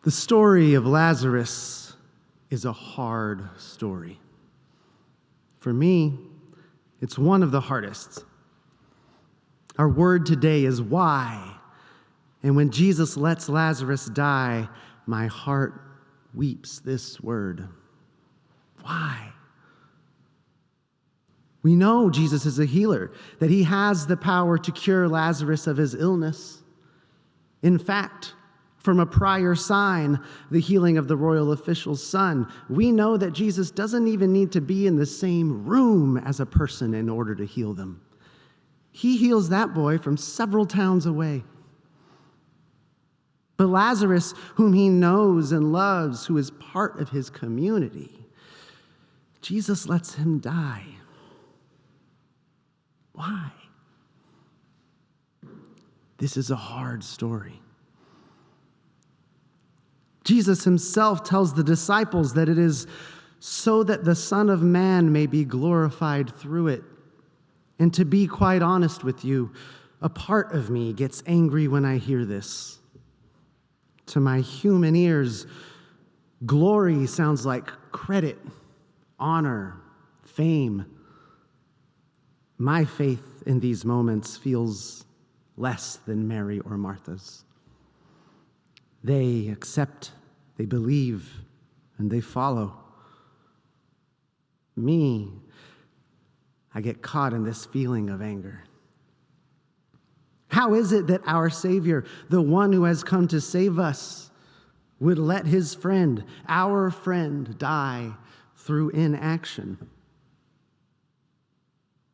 The story of Lazarus is a hard story. For me, it's one of the hardest. Our word today is why. And when Jesus lets Lazarus die, my heart weeps this word. Why? We know Jesus is a healer, that he has the power to cure Lazarus of his illness. In fact, from a prior sign, the healing of the royal official's son, we know that Jesus doesn't even need to be in the same room as a person in order to heal them. He heals that boy from several towns away. But Lazarus, whom he knows and loves, who is part of his community, Jesus lets him die. Why? This is a hard story. Jesus himself tells the disciples that it is so that the Son of Man may be glorified through it. And to be quite honest with you, a part of me gets angry when I hear this. To my human ears, glory sounds like credit, honor, fame. My faith in these moments feels less than Mary or Martha's. They accept, they believe, and they follow. Me, I get caught in this feeling of anger. How is it that our Savior, the one who has come to save us, would let his friend, our friend, die through inaction?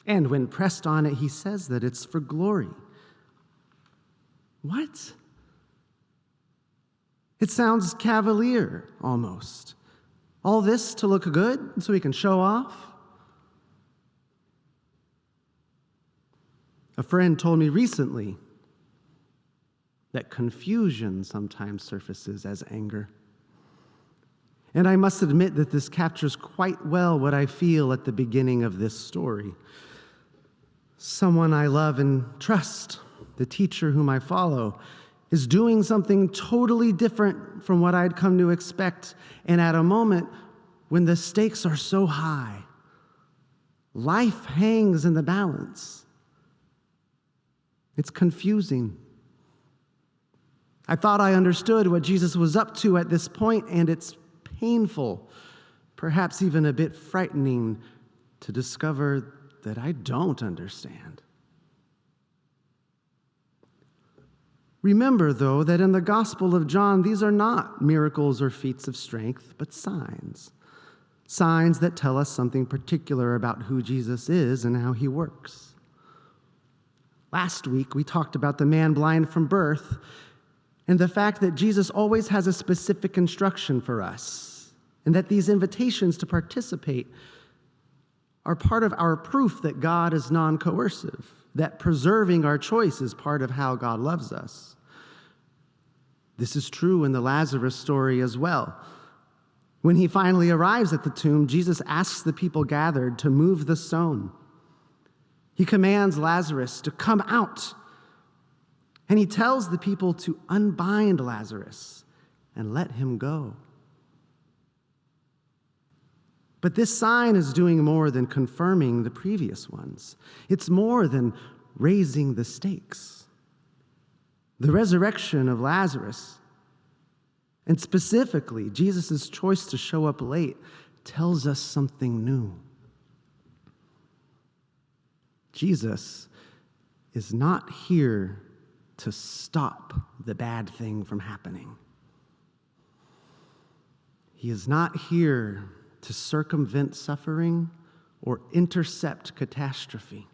And when pressed on it, he says that it's for glory. What? It sounds cavalier, almost. All this to look good so he can show off? A friend told me recently that confusion sometimes surfaces as anger. And I must admit that this captures quite well what I feel at the beginning of this story. Someone I love and trust, the teacher whom I follow, is doing something totally different from what I'd come to expect, and at a moment when the stakes are so high, life hangs in the balance. It's confusing. I thought I understood what Jesus was up to at this point, and it's painful, perhaps even a bit frightening, to discover that I don't understand. Remember, though, that in the Gospel of John, these are not miracles or feats of strength, but signs. Signs that tell us something particular about who Jesus is and how he works. Last week, we talked about the man blind from birth and the fact that Jesus always has a specific instruction for us, and that these invitations to participate are part of our proof that God is non-coercive, that preserving our choice is part of how God loves us. This is true in the Lazarus story as well. When he finally arrives at the tomb, Jesus asks the people gathered to move the stone. He commands Lazarus to come out, and he tells the people to unbind Lazarus and let him go. But this sign is doing more than confirming the previous ones. It's more than raising the stakes. The resurrection of Lazarus, and specifically Jesus' choice to show up late, tells us something new. Jesus is not here to stop the bad thing from happening. He is not here to circumvent suffering or intercept catastrophe.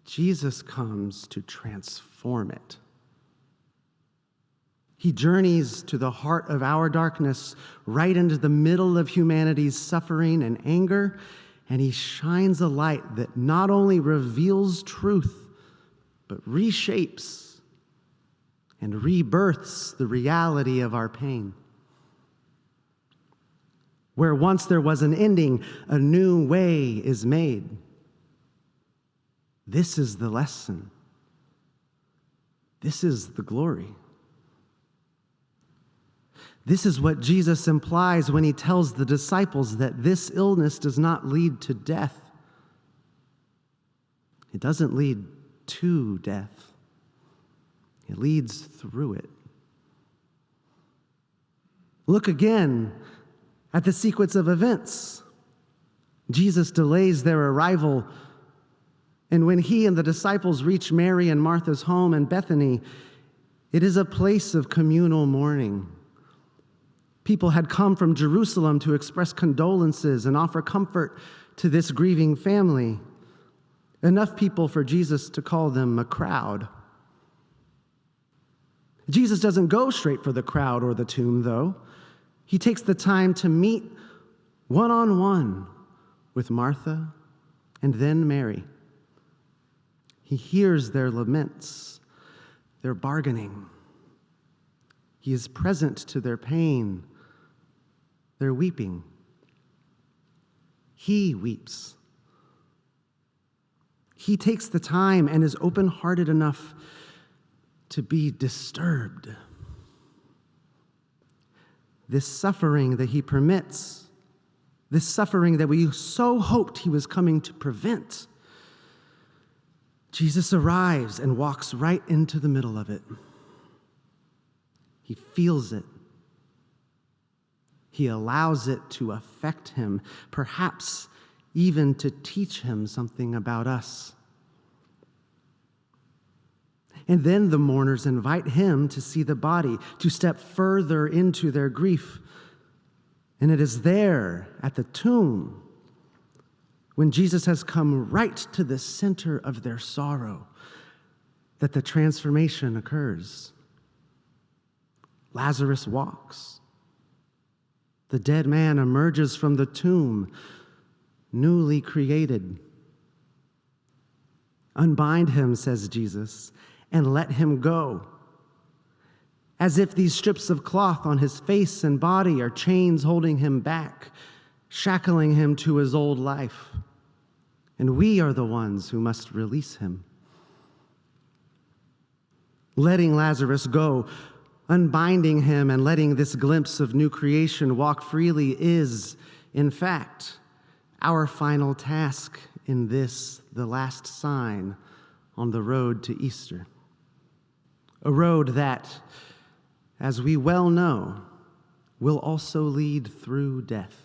Jesus comes to transform it. He journeys to the heart of our darkness, right into the middle of humanity's suffering and anger, and he shines a light that not only reveals truth, but reshapes and rebirths the reality of our pain. Where once there was an ending, a new way is made. This is the lesson. This is the glory. This is what Jesus implies when he tells the disciples that this illness does not lead to death. It doesn't lead to death. It leads through it. Look again at the sequence of events. Jesus delays their arrival, and when he and the disciples reach Mary and Martha's home in Bethany, it is a place of communal mourning. People had come from Jerusalem to express condolences and offer comfort to this grieving family. Enough people for Jesus to call them a crowd. Jesus doesn't go straight for the crowd or the tomb, though. He takes the time to meet one-on-one with Martha and then Mary. He hears their laments, their bargaining. He is present to their pain, their weeping. He weeps. He takes the time and is open-hearted enough to be disturbed. This suffering that he permits, this suffering that we so hoped he was coming to prevent, Jesus arrives and walks right into the middle of it. He feels it. He allows it to affect him, perhaps even to teach him something about us. And then the mourners invite him to see the body, to step further into their grief. And it is there at the tomb, when Jesus has come right to the center of their sorrow, that the transformation occurs. Lazarus walks. The dead man emerges from the tomb, newly created. Unbind him, says Jesus, and let him go. As if these strips of cloth on his face and body are chains holding him back, shackling him to his old life. And we are the ones who must release him. Letting Lazarus go, unbinding him and letting this glimpse of new creation walk freely is, in fact, our final task in this, the last sign on the road to Easter. A road that, as we well know, will also lead through death.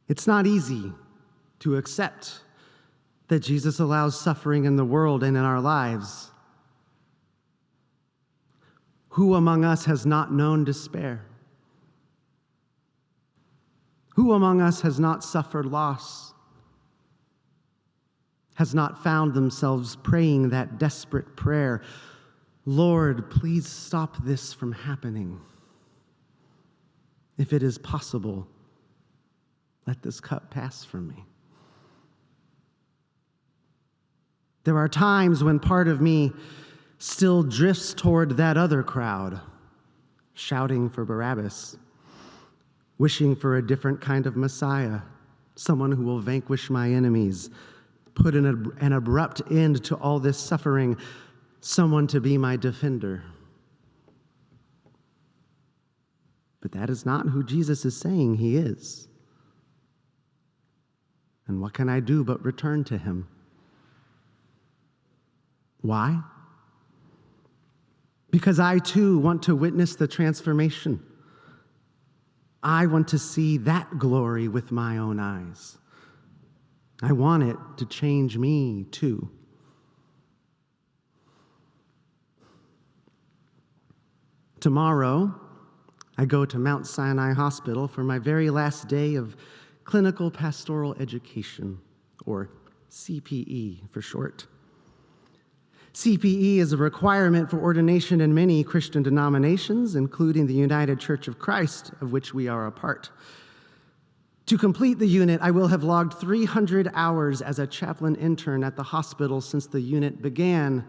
It's not easy to accept that Jesus allows suffering in the world and in our lives. Who among us has not known despair? Who among us has not suffered loss? Has not found themselves praying that desperate prayer, Lord, please stop this from happening. If it is possible, let this cup pass from me. There are times when part of me still drifts toward that other crowd, shouting for Barabbas, wishing for a different kind of Messiah, someone who will vanquish my enemies, put an abrupt end to all this suffering, someone to be my defender. But that is not who Jesus is saying he is. And what can I do but return to him? Why? Because I too want to witness the transformation. I want to see that glory with my own eyes. I want it to change me too. Tomorrow, I go to Mount Sinai Hospital for my very last day of clinical pastoral education, or CPE for short. CPE is a requirement for ordination in many Christian denominations, including the United Church of Christ, of which we are a part. To complete the unit, I will have logged 300 hours as a chaplain intern at the hospital since the unit began,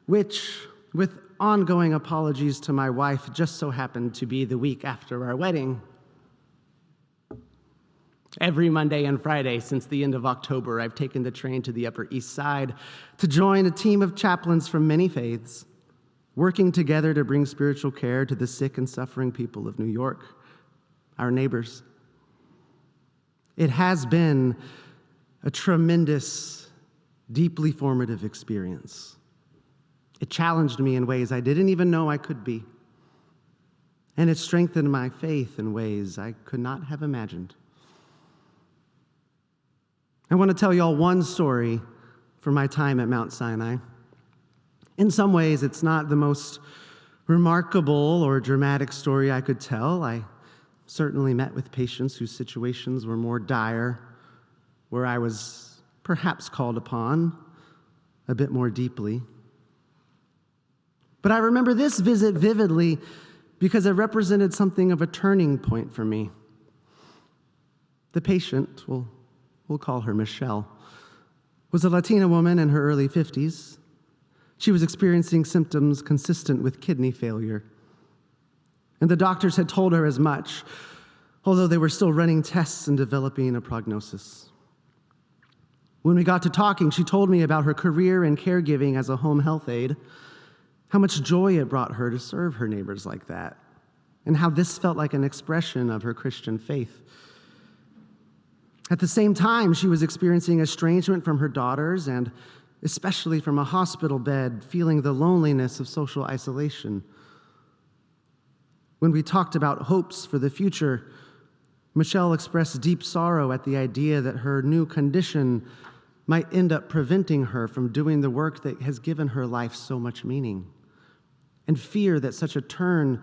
which, with ongoing apologies to my wife, just so happened to be the week after our wedding. Every Monday and Friday since the end of October, I've taken the train to the Upper East Side to join a team of chaplains from many faiths, working together to bring spiritual care to the sick and suffering people of New York, our neighbors. It has been a tremendous, deeply formative experience. It challenged me in ways I didn't even know I could be. And it strengthened my faith in ways I could not have imagined. I want to tell you all one story from my time at Mount Sinai. In some ways, it's not the most remarkable or dramatic story I could tell. I certainly met with patients whose situations were more dire, where I was perhaps called upon a bit more deeply. But I remember this visit vividly because it represented something of a turning point for me. The patient, we'll call her Michelle, was a Latina woman in her early 50s. She was experiencing symptoms consistent with kidney failure. And the doctors had told her as much, although they were still running tests and developing a prognosis. When we got to talking, she told me about her career in caregiving as a home health aide, how much joy it brought her to serve her neighbors like that, and how this felt like an expression of her Christian faith. At the same time, she was experiencing estrangement from her daughters and especially from a hospital bed, feeling the loneliness of social isolation. When we talked about hopes for the future, Michelle expressed deep sorrow at the idea that her new condition might end up preventing her from doing the work that has given her life so much meaning, and fear that such a turn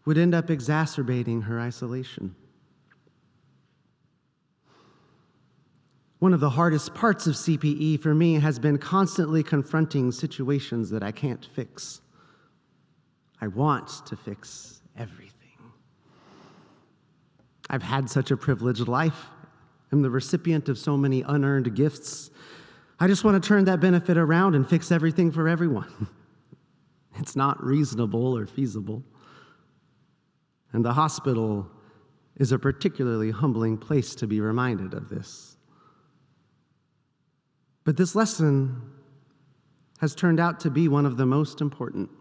would end up exacerbating her isolation. One of the hardest parts of CPE for me has been constantly confronting situations that I can't fix. I want to fix everything. I've had such a privileged life. I'm the recipient of so many unearned gifts. I just want to turn that benefit around and fix everything for everyone. It's not reasonable or feasible. And the hospital is a particularly humbling place to be reminded of this. But this lesson has turned out to be one of the most important.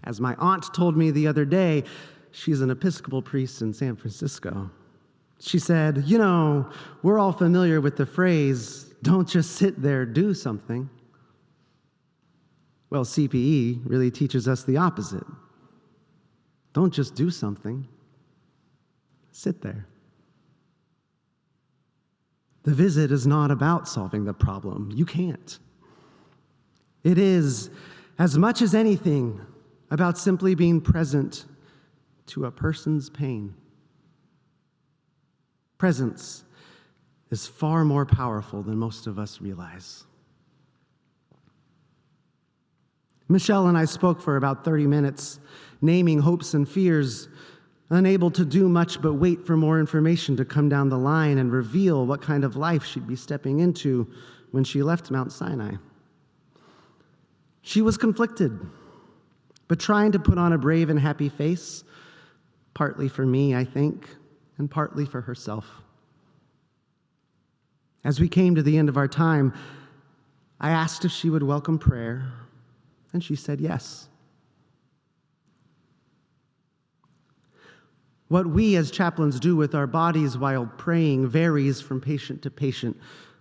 As my aunt told me the other day, she's an Episcopal priest in San Francisco. She said, we're all familiar with the phrase, don't just sit there, do something. Well, CPE really teaches us the opposite. Don't just do something, sit there. The visit is not about solving the problem. You can't. It is, as much as anything, about simply being present to a person's pain. Presence is far more powerful than most of us realize. Michelle and I spoke for about 30 minutes, naming hopes and fears, unable to do much but wait for more information to come down the line and reveal what kind of life she'd be stepping into when she left Mount Sinai. She was conflicted, but trying to put on a brave and happy face, partly for me, I think, and partly for herself. As we came to the end of our time, I asked if she would welcome prayer, and she said yes. What we as chaplains do with our bodies while praying varies from patient to patient.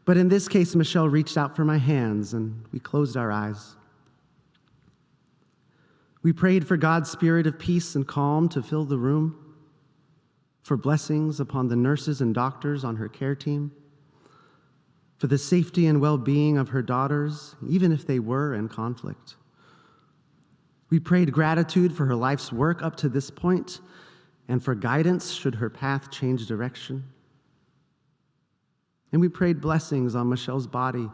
But in this case, Michelle reached out for my hands and we closed our eyes. We prayed for God's spirit of peace and calm to fill the room, for blessings upon the nurses and doctors on her care team, for the safety and well-being of her daughters, even if they were in conflict. We prayed gratitude for her life's work up to this point, and for guidance should her path change direction. And we prayed blessings on Michelle's body,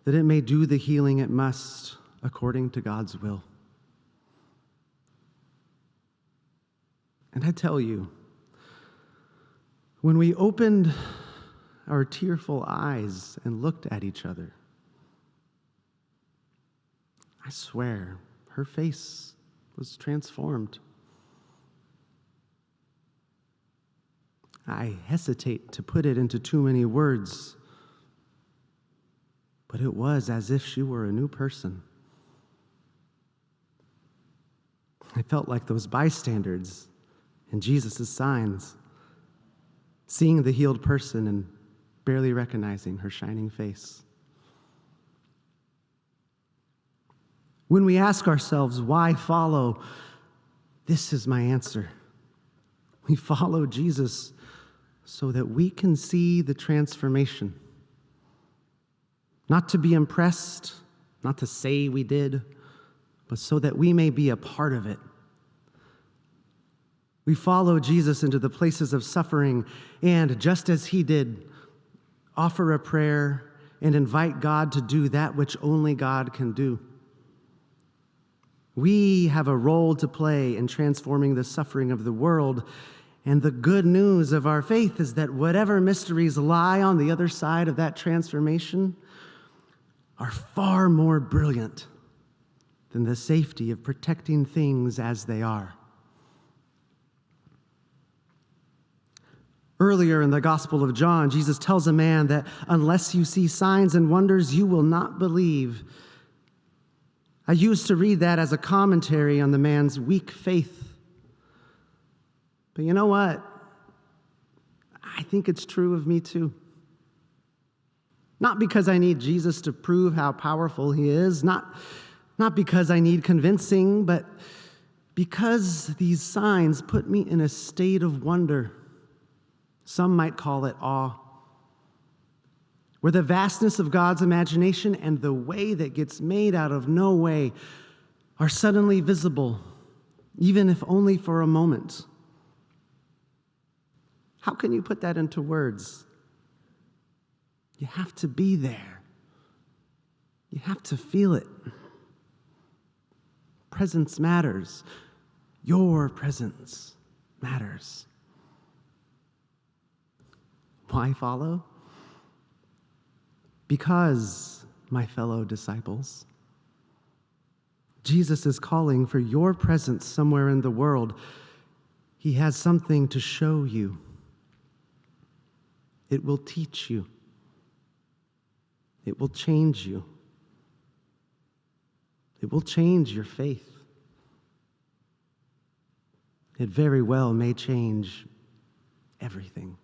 that it may do the healing it must according to God's will. And I tell you, when we opened our tearful eyes and looked at each other, I swear, her face was transformed. I hesitate to put it into too many words, but it was as if she were a new person. I felt like those bystanders in Jesus' signs, seeing the healed person and barely recognizing her shining face. When we ask ourselves, why follow? This is my answer. We follow Jesus so that we can see the transformation. Not to be impressed, not to say we did, but so that we may be a part of it. We follow Jesus into the places of suffering, and just as he did, offer a prayer and invite God to do that which only God can do. We have a role to play in transforming the suffering of the world, and the good news of our faith is that whatever mysteries lie on the other side of that transformation are far more brilliant than the safety of protecting things as they are. Earlier in the Gospel of John, Jesus tells a man that unless you see signs and wonders, you will not believe. I used to read that as a commentary on the man's weak faith. But you know what? I think it's true of me too. Not because I need Jesus to prove how powerful he is, not because I need convincing, but because these signs put me in a state of wonder. Some might call it awe, where the vastness of God's imagination and the way that gets made out of no way are suddenly visible, even if only for a moment. How can you put that into words? You have to be there. You have to feel it. Presence matters. Your presence matters. Why follow? Because, my fellow disciples, Jesus is calling for your presence somewhere in the world. He has something to show you. It will teach you. It will change you. It will change your faith. It very well may change everything.